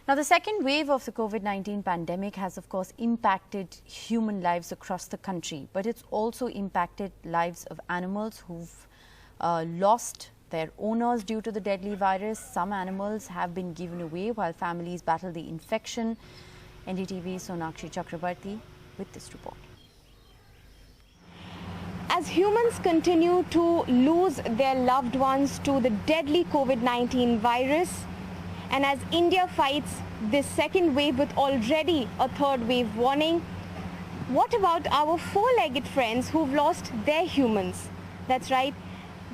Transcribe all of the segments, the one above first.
Now, the second wave of the COVID-19 pandemic has, of course, impacted human lives across the country, but it's also impacted lives of animals who've lost their owners due to the deadly virus. Some animals have been given away while families battle the infection. NDTV's Sonakshi Chakrabarti with this report. As humans continue to lose their loved ones to the deadly COVID-19 virus, and as India fights this second wave with already a third wave warning, what about our four-legged friends who've lost their humans? That's right,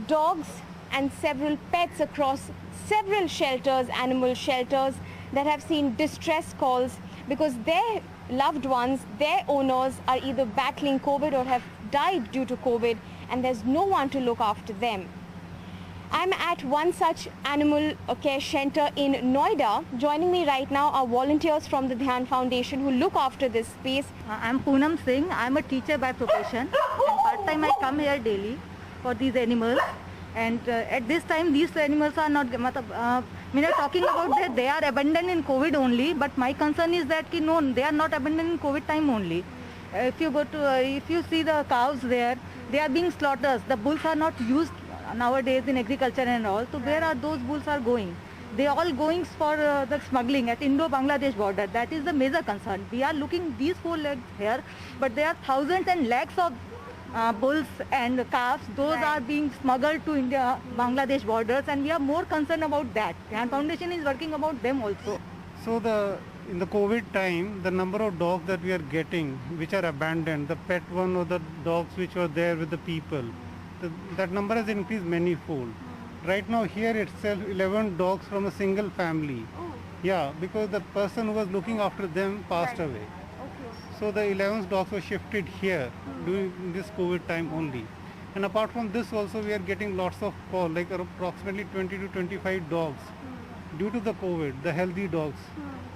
dogs and several pets across several shelters, animal shelters, that have seen distress calls because their loved ones, their owners are either battling COVID or have died due to COVID, and there's no one to look after them. I'm at one such animal care center in Noida. Joining me right now are volunteers from the Dhyan Foundation who look after this space. I'm Poonam Singh. I'm a teacher by profession, and part-time I come here daily for these animals. And at this time, these animals are not, we are talking about that they are abandoned in COVID only, but my concern is that no, they are not abandoned in COVID time only. If you see the cows there, they are being slaughtered. The bulls are not used nowadays in agriculture and all. So where are those bulls are going? They are all going for the smuggling at Indo-Bangladesh border. That is the major concern. We are looking these four legs here, but there are thousands and lakhs of bulls and calves. Those are being smuggled to India, Bangladesh borders, and we are more concerned about that. Dhyan Foundation is working about them also. So in the COVID time, the number of dogs that we are getting, which are abandoned, the pet one or the dogs which were there with the people, that number has increased many-fold. Right now here itself, 11 dogs from a single family. Oh. Yeah, because the person who was looking after them passed away. Okay. So the 11 dogs were shifted here during this COVID time only. And apart from this also, we are getting lots of calls, like approximately 20 to 25 dogs. Due to the COVID, the healthy dogs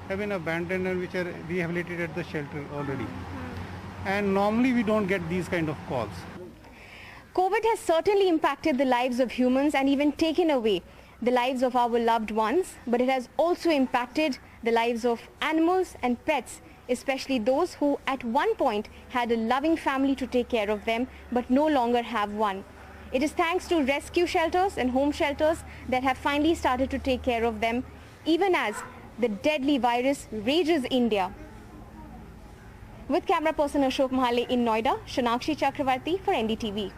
have been abandoned and which are rehabilitated at the shelter already. And normally we don't get these kind of calls. COVID has certainly impacted the lives of humans and even taken away the lives of our loved ones, but it has also impacted the lives of animals and pets, especially those who at one point had a loving family to take care of them but no longer have one. It is thanks to rescue shelters and home shelters that have finally started to take care of them, even as the deadly virus rages India. With camera person Ashok Mahale in Noida, Sonakshi Chakrabarti for NDTV.